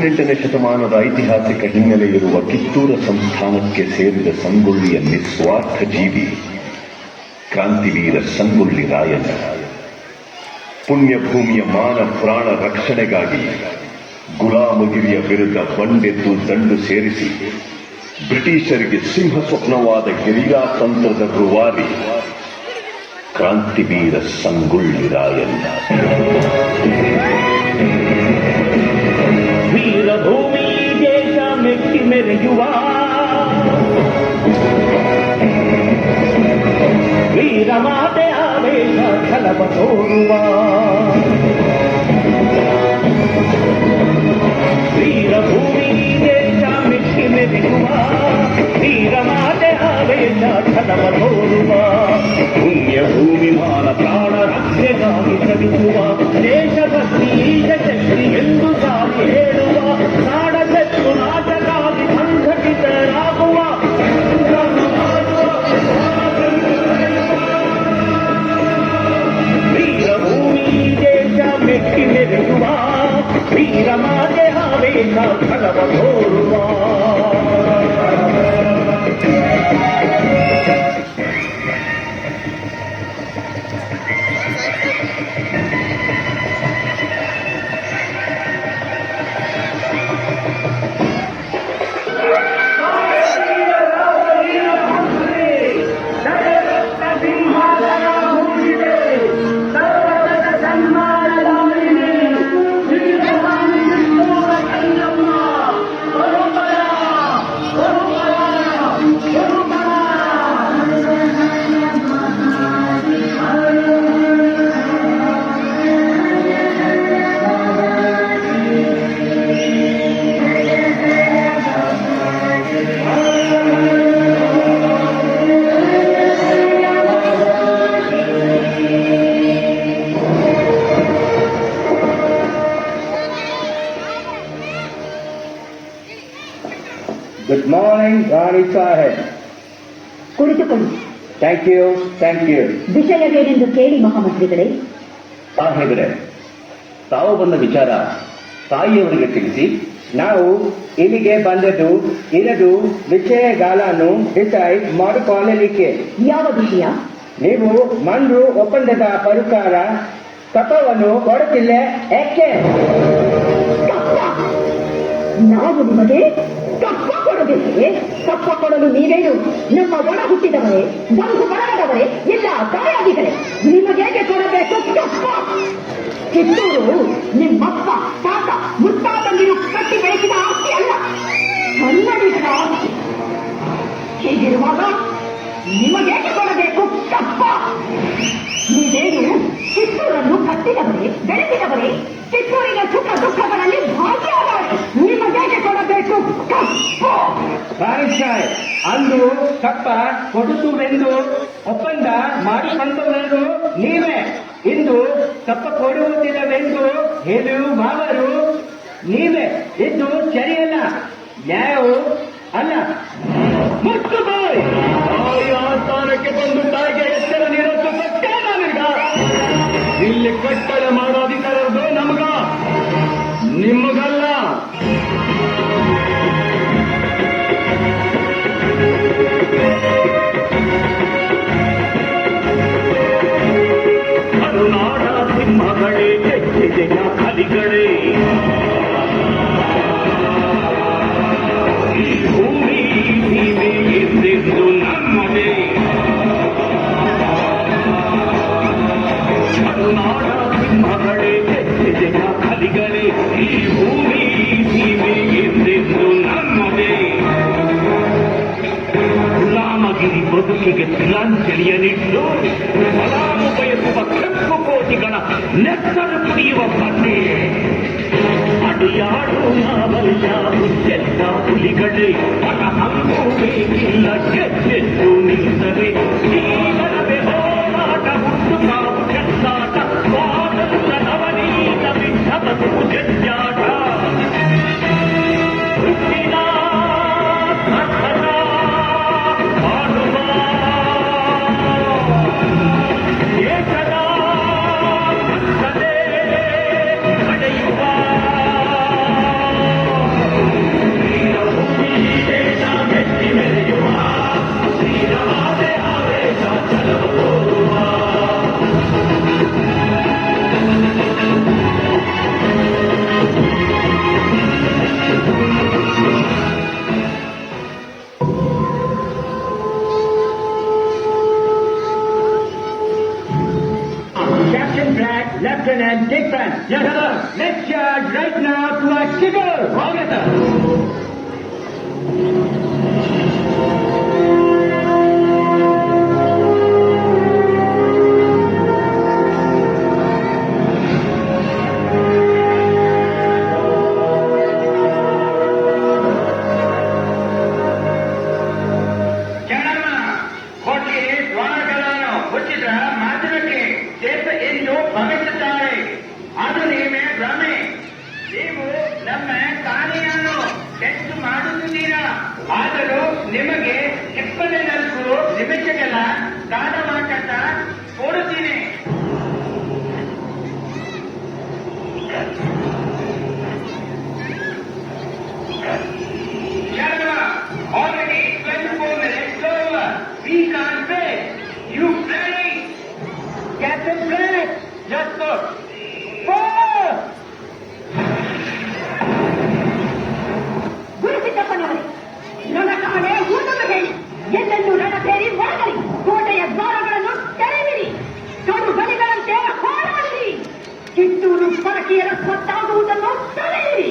18ನೇ ಶತಮಾನದ ಐತಿಹಾಸಿಕ ಹಿನ್ನೆಲೆ ಇರುವ ಕಿತ್ತೂರ ಸಂಸ್ಥಾನಕ್ಕೆ ಸೇರಿದ ಸಂಗೊಳ್ಳಿಯ ನಿಸ್ವಾರ್ಥ ಜೀವಿ ಕ್ರಾಂತಿವೀರ ಸಂಗೊಳ್ಳಿ ರಾಯಣ್ಣ. ಪುಣ್ಯಭೂಮಿಯ ಮಾನ ಪ್ರಾಣ ರಕ್ಷಣೆಗಾಗಿ ಗುಲಾಮಗಿರಿಯ ವಿರುದ್ಧ ಬಂಡೆದ್ದು ದಂಡು ಸೇರಿಸಿ ಬ್ರಿಟಿಷರಿಗೆ ಸಿಂಹ ಸ್ವಪ್ನವಾದ ಗೆರಿಲ್ಲಾ ತಂತ್ರದ ರೂವಾರಿ ಕ್ರಾಂತಿವೀರ ಸಂಗೊಳ್ಳಿ ರಾಯಣ್ಣ. ವೀರಭೂಮಿ ದೇಶ ಮೆಟ್ಟಿ ಮೆರೆಯುವ ವೀರಮಾತೆ ಆವೇಶ ಛಲವ ತೋರುವ ವೀರಭೂಮಿ ದೇಶ ಮೆಟ್ಟಿ ಮೆರೆಯುವ ವೀರಮಾತೆ ಆವೇಶ ಛಲವ ತೋರುವ ಪುಣ್ಯಭೂಮಿ ಮಾನ ಪ್ರಾಣ ರಕ್ಷೆಗಾಗಿ ಶ್ರಮಿಸುವ ದೇಶಭಕ್ತಿ ಈಶ ಶಕ್ತಿ ಎಂದು ಸಾರಿ ಹೇಳುವ ನಾಡಶತ್ರು ನಾಟಕ್ಕಾಗಿ ಸಂಘಟಿತರಾಗುವ ವೀರಭೂಮಿ ದೇಶ ಮೆಟ್ಟಿ ಮೆರೆಯುವ ವೀರಮಾತೆ ಆವೇಶ ಛಲವ ತೋರುವ. Good morning, Rani Sahib. ಕುಳಿತುಕೊಳ್ಳಿ. Thank you, thank you. ವಿಷಯವೇನೆಂದು ಕೇಳಿ ಮಹಾಮಂತ್ರಿಗಳೇ. ಸಾಹೇಬರೇ, ತಾವು ಬಂದ ವಿಚಾರ ತಾಯಿಯವರಿಗೆ ತಿಳಿಸಿ. ನಾವು ಇಲ್ಲಿಗೆ ಬಂದದ್ದು ಇರದು ವಿಷಯಗಳನ್ನು ಡಿಸೈಡ್ ಮಾಡಿಕೊಳ್ಳಲಿಕ್ಕೆ. ಯಾವ ವಿಷಯ? ನೀವು ಮಂಡ್ರು ಒಪ್ಪಂದದ ಪ್ರಕಾರ ಕಪ್ಪವನ್ನು ಕೊಡುತ್ತಿಲ್ಲ ಯಾಕೆ? ನಾವು ನಿಮಗೆ ಕಪ್ಪ ಕೊಡಬೇಕೆ? ಕಪ್ಪ ಕೊಡಲು ನೀವೇನು ನಮ್ಮ ಒಳ ಹುಟ್ಟಿದವರೇ, ಬಂಧು ಬಳಗದವರೇ, ಇಲ್ಲ ದಾಯಾದಿಗಳೇ? ನಿಮಗೇಗೆ ಕೊಡಬೇಕು ಕಪ್ಪ? ಕಿತ್ತೂರು ನಿಮ್ಮಪ್ಪ ತಾತ ಮುತ್ತಾತಂದಿರು ಕಟ್ಟಿ ಬೆಳೆಸಿದ ಆಸ್ತಿ ಅಲ್ಲ, ಕನ್ನಡಿಗರ ಆಸ್ತಿ. ಹೀಗಿರುವಾಗ ನಿಮಗೇಗೆ ಕೊಡಬೇಕು ಕಪ್ಪ? ನೀವೇನು ಕಿತ್ತೂರನ್ನು ಕಟ್ಟಿದವರೇ, ಬೆಳೆಸಿದವರೇ, ಕಿತ್ತೂರಿನ ಸುಖ ದುಃಖಗಳಲ್ಲಿ ಭಾಗಿಯಾದವರೇ. ನಿಮಗೇಗೆ ಕೊಡಬೇಕು ಕಪ್ಪ? ಅಂದು ಕಪ್ಪ ಕೊಡುತ್ತುವೆಂದು ಒಪ್ಪಂದ ಮಾಡಿಕೊಂಡವರು ನೀವೇ. ಇಂದು ಕಪ್ಪ ಕೊಡುವುದಿಲ್ಲವೆಂದು ಹೇಳುವವರು ನೀವೇ. ಇದು ಸರಿಯಲ್ಲ, ನ್ಯಾಯವೂ ಅಲ್ಲ. ಮುಟ್ಟು ಬಾಯ್! ಆ ಸ್ಥಾನಕ್ಕೆ ಬಂದು ತಾಯಿಗೆ ಎಚ್ಚರ ನೀಡೋದು ಸತ್ಯ ನನಗ. ಇಲ್ಲಿ ಕಟ್ಟಳೆ ಮಾಡೋ ಅಧಿಕಾರದ್ದು ನಮಗ, ನಿಮಗಲ್ಲ. ಕರುನಾಡ ಸಿಂಹಗಳೇ, ಕೆಚ್ಚಿದೆಯ ಕಲಿಗಳೇ, ಈ ಭೂಮಿ ಸೀಮೆ ಎದ್ದೆಂದು ನಮ್ಮದೇ. ಕರುನಾಡ ಸಿಂಹಗಳೇ, ಕೆಚ್ಚಿದೆಯ ಕಲಿಗಳೇ, ಈ ಭೂಮಿ ಸೀಮೆ ಎದ್ದೆಂದು ನಮ್ಮದೇ. ಗುಲಾಮಗಿರಿ ಬದುಕಿಗೆ ಶ್ರೀಲಾಂಚಲಿಯನಿಟ್ಟು ಫಲಾನು ಬಯಸುವ ಕೆಂಪು ಕೋಟಿಗಳ ನೆತ್ತರು ಕುಡಿಯುವ ಬನ್ನಿ. ಅಡಿಯಾಡು ನಾವಲ್ಲ ಹುಚ್ಚೆತ್ತ ಹುಲಿಗಳೇ, ಪಟ ಹಂಗು ಬೇಕಿಲ್ಲ ಗೆದ್ದೆದ್ದು ನಿಂತರೆ. ಜೀವನವೇ ಹೋರಾಟ, ಹುಟ್ಟು ಕಾವು ಕೆತ್ತಾಟ, ಸ್ವಾತಂತ್ರ್ಯ ನವನೀತ ಬಿದ್ದ ಬದುಕು ಜಜ್ಜಾಟ. ಹುಟ್ಟಿನ ಸಾರ್ಥಕ ಮಾಡುವ ಏಕದ ಪಕ್ಷದೇ ನಡೆಯುವ ನಿಮಗೆ ಇಪ್ಪತ್ತನೇ ನಾಲ್ಕು ನಿಮಿಷಕ್ಕೆಲ್ಲ ದಾನವಾಕಂತ ಕೊಡುತ್ತೀನಿ. Already 24 minutes over. We can't wait. You ready? Captain Planet, just go. Four! ಗುರುಸಿದ್ದಪ್ಪನವರೇ, ರಣಕಾಣೆ ಊಟಲು ಹೇಳಿ ಎಲ್ಲೆಲ್ಲೂ ರಣಸೇರಿ ಒಳಗಲಿ, ಕೋಟೆಯ ದ್ವಾರಗಳನ್ನು ತೆರೆಯಿರಿ, ಕಡು ಬಲಿಗಳಂತೆ ಹೋರಾಡಿರಿ, ಕಿತ್ತೂರು ಪರಕೀಯರ ಸ್ವತ್ತಾಗುವುದನ್ನು ತಡೆಯಿರಿ.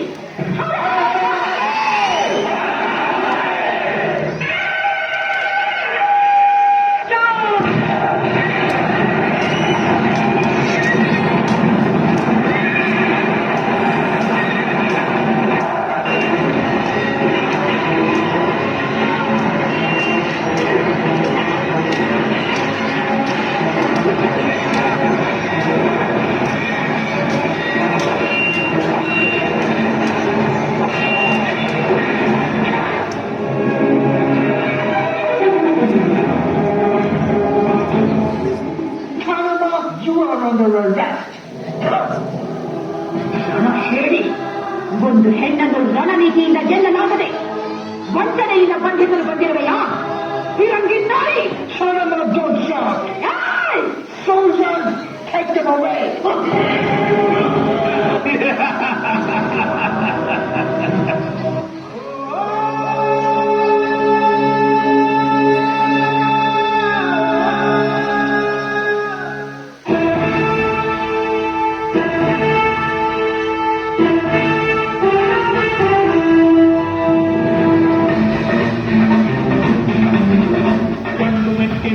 ಹೇಳಿ, ಒಂದು ಹೆಣ್ಣನ್ನು ರಣನೀತಿಯಿಂದ ಗೆಲ್ಲಲಾಗದೆ ವಂಚನೆಯಿಂದ ಬಂಧಿಸಲು ಬಂದಿರುವೆಯಾ? ಫಿರಂಗಿ ನಾಯಿ! Soldiers, take them away!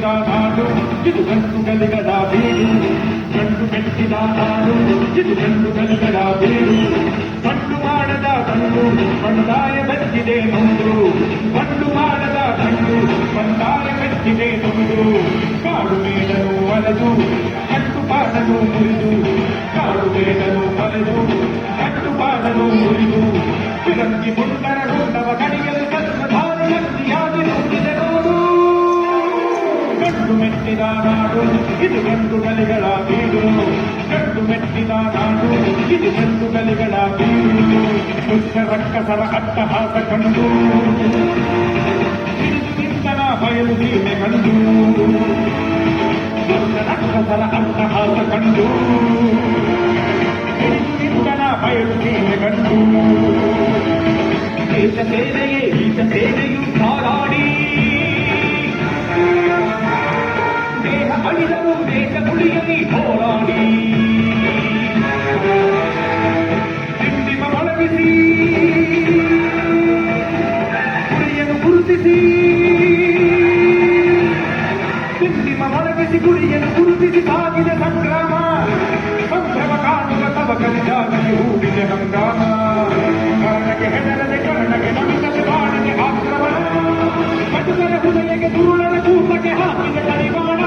ನಾಡು ಇದು ಗಂಟು ಗಲಿಗಳ ಬೀಡು, ಗಂಟು ಮೆಟ್ಟಿದ ನಾಡು ಇದು ಗಂಟು ಗಲಿಗಳ ಬೀಡು. ಬಂಡು ಮಾಡದ ಗಂಡು ಬಂಡಾಯ ಬೆಚ್ಚಿದೆ ನೊಂದು, ಬಂಡು ಮಾಡದ ಗಂಡು ಬಂಡಾಯ ಬೆಚ್ಚಿದೆ ನೊಂದು. ಕಾಡು ಮೇಡನು ಅಲೆದು ಕಟ್ಟುಪಾಡನು ಮುರಿದು, ಕಾಡು ಮೇಡನು ಅಲೆದು ಕಟ್ಟುಪಾಡನು ಮುರಿದು. ಫಿರಂಗಿ ಮುಂಡರ ರುಂಡವ ಕಡಿಯಲು ಕಲ್ಪಧಾರಿ ಶಕ್ತಿಯಾಗಿ ನುಗ್ಗಿದೆ ನೋಡು. ಗಂಡು ಮೆಟ್ಟಿದ ನಾಡು ಇದು ಗಂಡು ಗಲಿಗಳ ಬೀಡು, ಗಂಡು ಮೆಟ್ಟಿದ ನಾಡು ಇದು ಗಂಡು ಗಲಿಗಳ ಬೀಡು. ದುಷ್ಟ ರಕ್ಕಸರ ಅಟ್ಟಹಾಸ ಕಂಡು ಹಿಡಿದು ನಿಂತನ ಬಯಲು ಸೀಮೆ ಕಂಡು, ದುಷ್ಟ ರಕ್ಕಸರ ಅಟ್ಟಹಾಸ ಕಂಡು ಹಿಡಿದು ನಿಂತನ ಬಯಲು ಸೀಮೆ ಕಂಡು. ದೇಶ ಸೇನೆಯೇ ಈಶ ಸೇನೆಯು ಹಾರಾಡಿ ದೇಹ ಅಳಿದರು ದೇಶ ಉಳಿಯಲಿ ಹೋರಾಡಿ. ದಿಂಡಿಮ ಮೊಳಗಿಸಿ ಗುರಿಯನ್ನು ಗುರುತಿಸಿ, ದಿಂಡಿಮ ಮೊಳಗಿಸಿ ಗುರಿಯನ್ನು ಗುರುತಿಸಿ ಸಾಗಿದೆ ಸಂಗ್ರಾಮ. ಸಂಭ್ರಮ ಕಾಣುವ ತವಕಲಿಗಾಗಿ ಹೂಡಿದೆ ಹಂಗಾಮ. ಕರ್ಣಕ್ಕೆ ಹೆದರದೆ ಕರ್ಣಕ್ಕೆ ನಮಿಸದೆ ಬಾಣಿಗೆ ಆಕ್ರಮಣ, ಕಟುಕರ ಹುದೆಗೆ ದುರುಳರ ಕೂಪಕ್ಕೆ ಹಾಕಿದ ಕಡಿವಾಣ.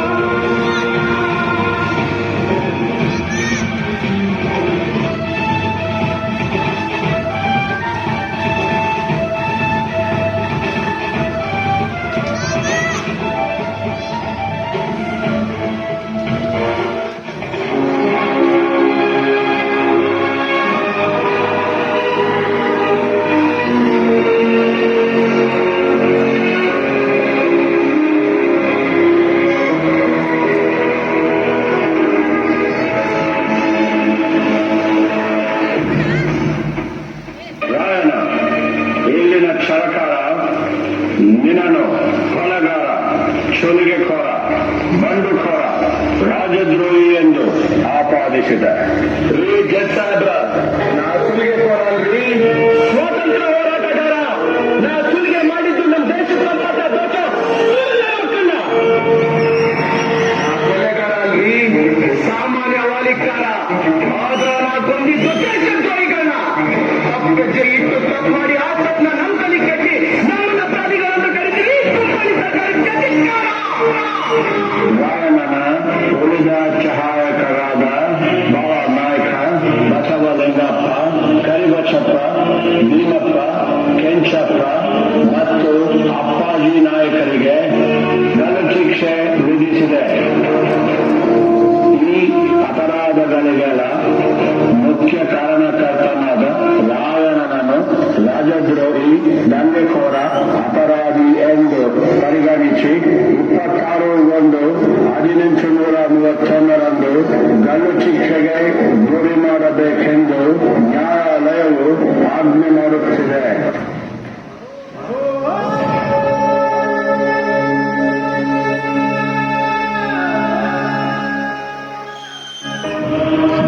ರಾಜದ್ರೋಹಿ ಎಂದು ಆಪಾದಿಸಿದ ನಾ ಸುಲಿಗೆ ಕೊರಲ್ರಿ, ಸ್ವಾತಂತ್ರ್ಯ ಹೋರಾಟಗಾರ. ನಾ ಸುಲಿಗೆ ಮಾಡಿದ್ದು ನಮ್ಮ ದೇಶದ ಸಂಪತ್ತ ದೋಷ ಕೊಲೆಗಾರ ಅಲ್ರಿ, ಸಾಮಾನ್ಯ ವಾಲಿಕಾರ. ಆದ್ರ ನಾ ಕೊಂದಿದ್ದು ದೇಶದ್ರೋಹಿಗಳನ್ನ. ತಪ್ಪು ಇಟ್ಟು ತಪ್ಪು ಮಾಡಿ ಆ ತಪ್ಪನ್ನ ನಮ್ಮ ಕಲಿ ಕಟ್ಟಿ ನಮ್ಮನ್ನ ಅಪರಾಧಿಗಳನ್ನು ಕರಿತೀವಿ. ಗಾಯನನ ಉಳಿದ ಸಹಾಯಕರಾದ ಬಾಳ ನಾಯಕ, ಬಸವಲಿಂಗಪ್ಪ, ಕರಿಬಸಪ್ಪ, ಭೀಮಪ್ಪ, ಮಾಜಿ ನಾಯಕರಿಗೆ ಗಲ್ಲು ಶಿಕ್ಷೆ ವಿಧಿಸಿದೆ. ಈ ಅಪರಾಧಗಳಿಗೆಲ್ಲ ಮುಖ್ಯ ಕಾರಣಕರ್ತನಾದ ರಾಯಣ್ಣನನ್ನು ರಾಜದ್ರೋಹಿ, ದಂಧೆಕೋರ, ಅಪರಾಧಿ ಎಂದು ಪರಿಗಣಿಸಿ 26/1/1831 ಗಲ್ಲು ಶಿಕ್ಷೆಗೆ ಗುರಿ ಮಾಡಬೇಕೆಂದು ನ್ಯಾಯಾಲಯವು ಆಜ್ಞೆ ಮಾಡುತ್ತಿದೆ.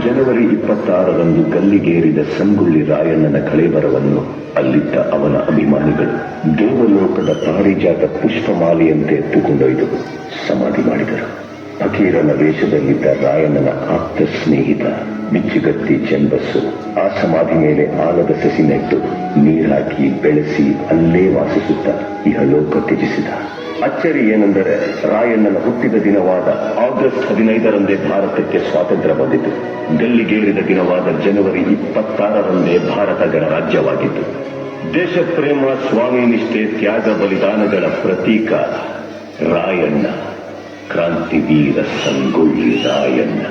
ಜನವರಿ 26ರಂದು ಗಲ್ಲಿಗೇರಿದ ಸಂಗೊಳ್ಳಿ ರಾಯಣ್ಣನ ಕಳೇಬರವನ್ನು ಅಲ್ಲಿದ್ದ ಅವನ ಅಭಿಮಾನಿಗಳು ದೇವಲೋಕದ ಪಾರಿಜಾತ ಪುಷ್ಪಮಾಲೆಯಂತೆ ಎತ್ತುಕೊಂಡೊಯ್ದು ಸಮಾಧಿ ಮಾಡಿದರು. ಫಕೀರನ ವೇಷದಲ್ಲಿದ್ದ ರಾಯಣ್ಣನ ಆಪ್ತ ಸ್ನೇಹಿತ ಬಿಚ್ಚುಗತ್ತಿ ಚೆಂಬಸ್ಸು ಆ ಸಮಾಧಿ ಮೇಲೆ ಆಲದ ಸಸಿ ನೆಟ್ಟು ನೀರಾಕಿ ಬೆಳೆಸಿ ಅಲ್ಲೇ ವಾಸಿಸುತ್ತ ಇಹಲೋಕ ತ್ಯಜಿಸಿದ. ಅಚ್ಚರಿ ಏನೆಂದರೆ ರಾಯಣ್ಣನ ಹುಟ್ಟಿದ ದಿನವಾದ ಆಗಸ್ಟ್ 15ರಂದೇ ಭಾರತಕ್ಕೆ ಸ್ವಾತಂತ್ರ್ಯ ಬಂದಿತು. ಗಲ್ಲಿಗೇರಿದ ದಿನವಾದ ಜನವರಿ 26ರಂದೇ ಭಾರತ ಗಣರಾಜ್ಯವಾಗಿತ್ತು. ದೇಶಪ್ರೇಮ, ಸ್ವಾಮಿ ನಿಷ್ಠೆ, ತ್ಯಾಗ ಬಲಿದಾನಗಳ ಪ್ರತೀಕ ರಾಯಣ್ಣ, ಕ್ರಾಂತಿವೀರ ಸಂಗೊಳ್ಳಿ ರಾಯಣ್ಣ.